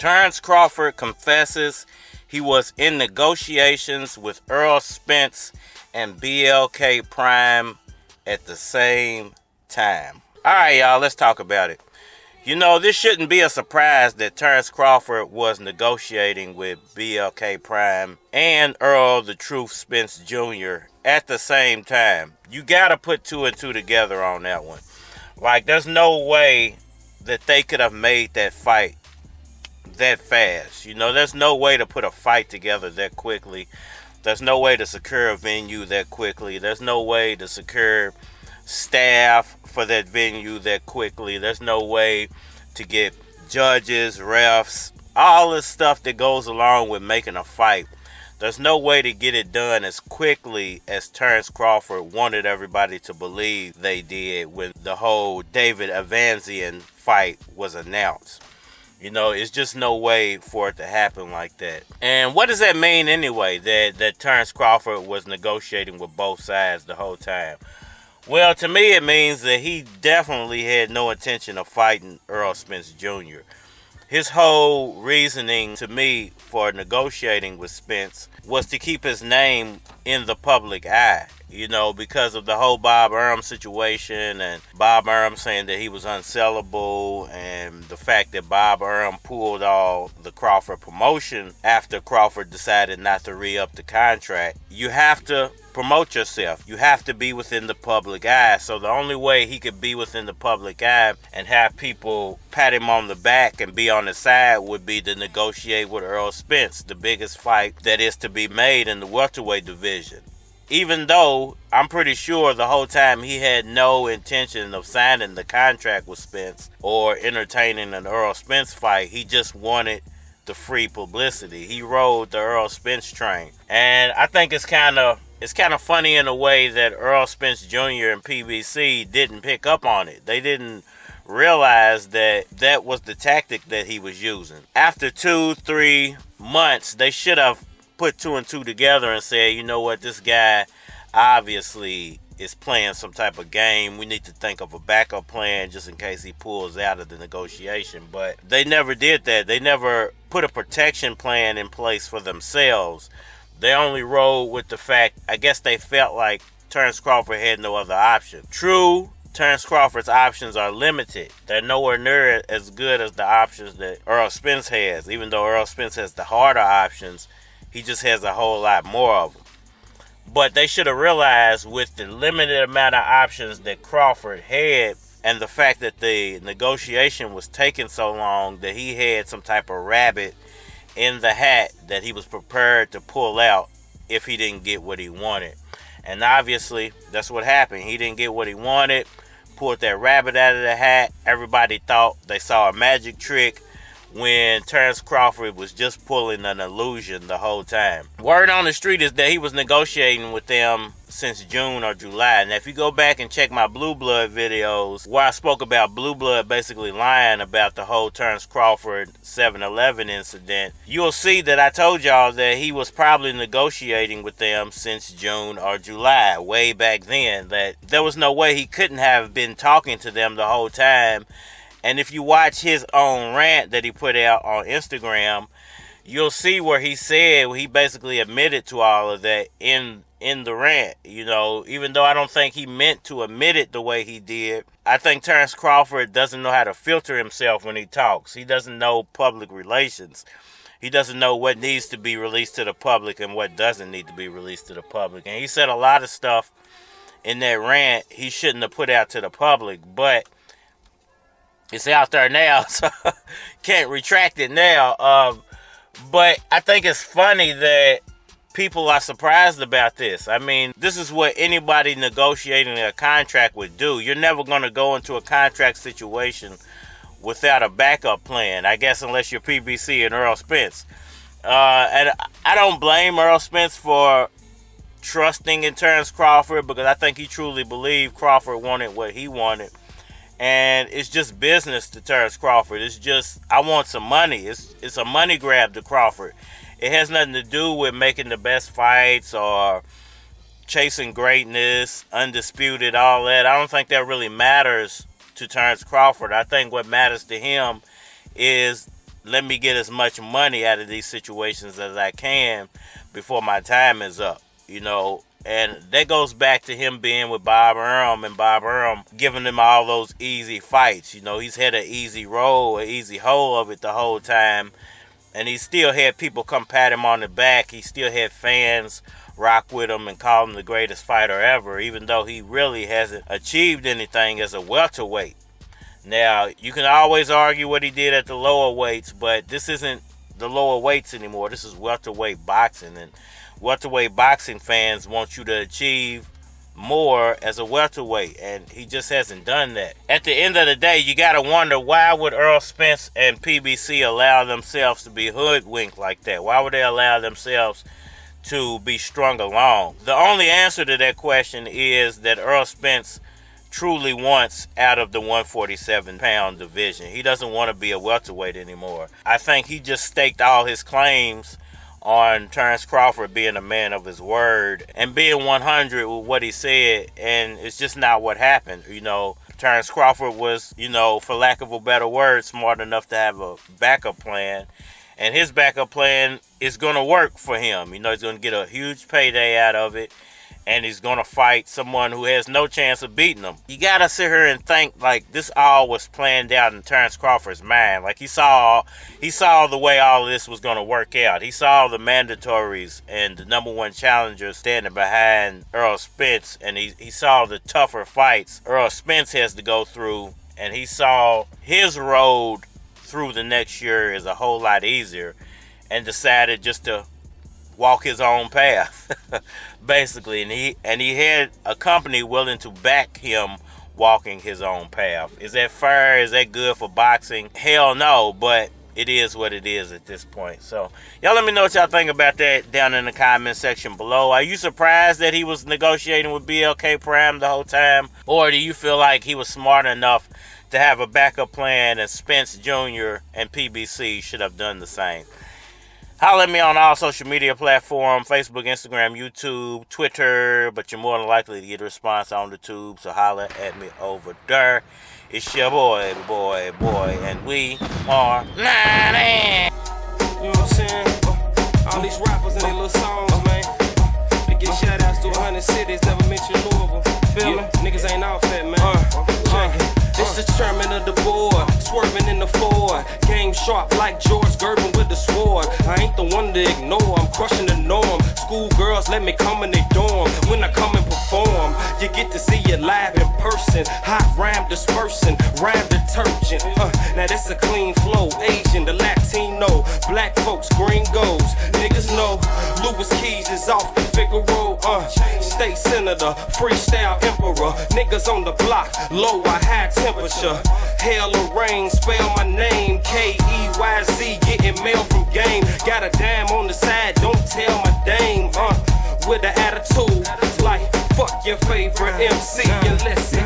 Terence Crawford confesses he was in negotiations with Errol Spence and BLK Prime at the same time. Alright, y'all, let's talk about it. You know, this shouldn't be a surprise that Terence Crawford was negotiating with BLK Prime and Errol the Truth Spence Jr. at the same time. You gotta put two and two together on that one. Like, there's no way that they could have made that fight that fast. You know, there's no way to put a fight together that quickly. There's no way to secure a venue that quickly. There's no way to secure staff for that venue that quickly. There's no way to get judges, refs, all this stuff that goes along with making a fight. There's no way to get it done as quickly as Terence Crawford wanted everybody to believe they did when the whole David Avanesyan fight was announced. You know, it's just no way for it to happen like that. And what does that mean anyway, that Terence Crawford was negotiating with both sides the whole time? Well, to me, it means that he definitely had no intention of fighting Errol Spence Jr. His whole reasoning to me for negotiating with Spence was to keep his name in the public eye, you know, because of the whole Bob Arum situation and Bob Arum saying that he was unsellable, and the fact that Bob Arum pulled all the Crawford promotion after Crawford decided not to re-up the contract. You have to promote yourself. You have to be within the public eye. So the only way he could be within the public eye and have people pat him on the back and be on his side would be to negotiate with Errol Spence, the biggest fight that is to be made in the welterweight division. Even though I'm pretty sure the whole time he had no intention of signing the contract with Spence or entertaining an Errol Spence fight, he just wanted the free publicity. He rode the Errol Spence train. And I think it's kind of funny in a way that Errol Spence Jr. and PBC didn't pick up on it. They didn't realize that that was the tactic that he was using. After 2-3 months, they should have put two and two together and said, you know what, this guy obviously is playing some type of game. We need to think of a backup plan just in case he pulls out of the negotiation. But they never did that. They never put a protection plan in place for themselves. They only rolled with the fact, I guess they felt like Terence Crawford had no other option. True, Terence Crawford's options are limited. They're nowhere near as good as the options that Errol Spence has. Even though Errol Spence has the harder options, he just has a whole lot more of them. But they should have realized with the limited amount of options that Crawford had and the fact that the negotiation was taking so long that he had some type of rabbit in the hat that he was prepared to pull out if he didn't get what he wanted. And obviously, that's what happened. He didn't get what he wanted, pulled that rabbit out of the hat. Everybody thought they saw a magic trick when Terence Crawford was just pulling an illusion the whole time. Word on the street is that he was negotiating with them since June or July. Now, if you go back and check my Blue Blood videos, where I spoke about Blue Blood basically lying about the whole Terence Crawford 7-11 incident, you'll see that I told y'all that he was probably negotiating with them since June or July, way back then, that there was no way he couldn't have been talking to them the whole time. And if you watch his own rant that he put out on Instagram, you'll see where he said, he basically admitted to all of that in the rant. You know, even though I don't think he meant to admit it the way he did, I think Terence Crawford doesn't know how to filter himself when he talks. He doesn't know public relations. He doesn't know what needs to be released to the public and what doesn't need to be released to the public. And he said a lot of stuff in that rant he shouldn't have put out to the public, but it's out there now, so can't retract it now. But I think it's funny that people are surprised about this. I mean, this is what anybody negotiating a contract would do. You're never going to go into a contract situation without a backup plan, I guess, unless you're PBC and Errol Spence. And I don't blame Errol Spence for trusting in Terence Crawford, because I think he truly believed Crawford wanted what he wanted. And it's just business to Terence Crawford. It's just, I want some money. It's a money grab to Crawford. It has nothing to do with making the best fights or chasing greatness, undisputed, all that. I don't think that really matters to Terence Crawford. I think what matters to him is let me get as much money out of these situations as I can before my time is up, you know. And that goes back to him being with Bob Arum and Bob Arum giving him all those easy fights. You know, he's had an easy roll, an easy hold of it the whole time. And he still had people come pat him on the back. He still had fans rock with him and call him the greatest fighter ever, even though he really hasn't achieved anything as a welterweight. Now, you can always argue what he did at the lower weights, but this isn't the lower weights anymore. This is welterweight boxing, and welterweight boxing fans want you to achieve more as a welterweight, and he just hasn't done that. At the end of the day, you gotta wonder, why would Errol Spence and PBC allow themselves to be hoodwinked like that? Why would they allow themselves to be strung along? The only answer to that question is that Errol Spence truly wants out of the 147-pound division. He doesn't want to be a welterweight anymore. I think he just staked all his claims on Terence Crawford being a man of his word and being 100 with what he said, and it's just not what happened. You know, Terence Crawford was, you know, for lack of a better word, smart enough to have a backup plan, and his backup plan is going to work for him. You know, he's going to get a huge payday out of it, and he's going to fight someone who has no chance of beating him. You got to sit here and think like this all was planned out in Terence Crawford's mind. Like he saw the way all of this was going to work out. He saw the mandatories and the #1 challenger standing behind Errol Spence, and he saw the tougher fights Errol Spence has to go through, and he saw his road through the next year is a whole lot easier, and decided just to walk his own path, basically. And he had a company willing to back him walking his own path. Is that fair? Is that good for boxing? Hell no, but it is what it is at this point. So y'all let me know what y'all think about that down in the comment section below. Are you surprised that he was negotiating with BLK Prime the whole time? Or do you feel like he was smart enough to have a backup plan and Spence Jr. and PBC should have done the same? Holler at me on all social media platforms, Facebook, Instagram, YouTube, Twitter, but you're more than likely to get a response on the tube, so holler at me over there. It's your boy, and we are 90. You know what I'm saying? All these rappers and their little songs, man. They get shout outs to 100 cities, never mention Louisville. Feel me? Niggas ain't all fat, man. It's the chairman of the board, swerving in the Ford. Game sharp like George Gervin with the sword. I ain't the one to ignore, I'm crushing the norm. School girls let me come in their dorm. When I come and perform, you get to see it live in person. Hot rhyme dispersing, rhyme detergent. Now that's a clean flow. Asian, the Latino, black folks, gringos. Niggas know Louis Keys is off the Figaro. State senator, freestyle emperor. Niggas on the block, low or high temperature. Hail or rain, spell my name. K-E-Y-Z, getting mail from game. Got a dime on the side, don't tell my dame. With an attitude like fuck your favorite MC and listen.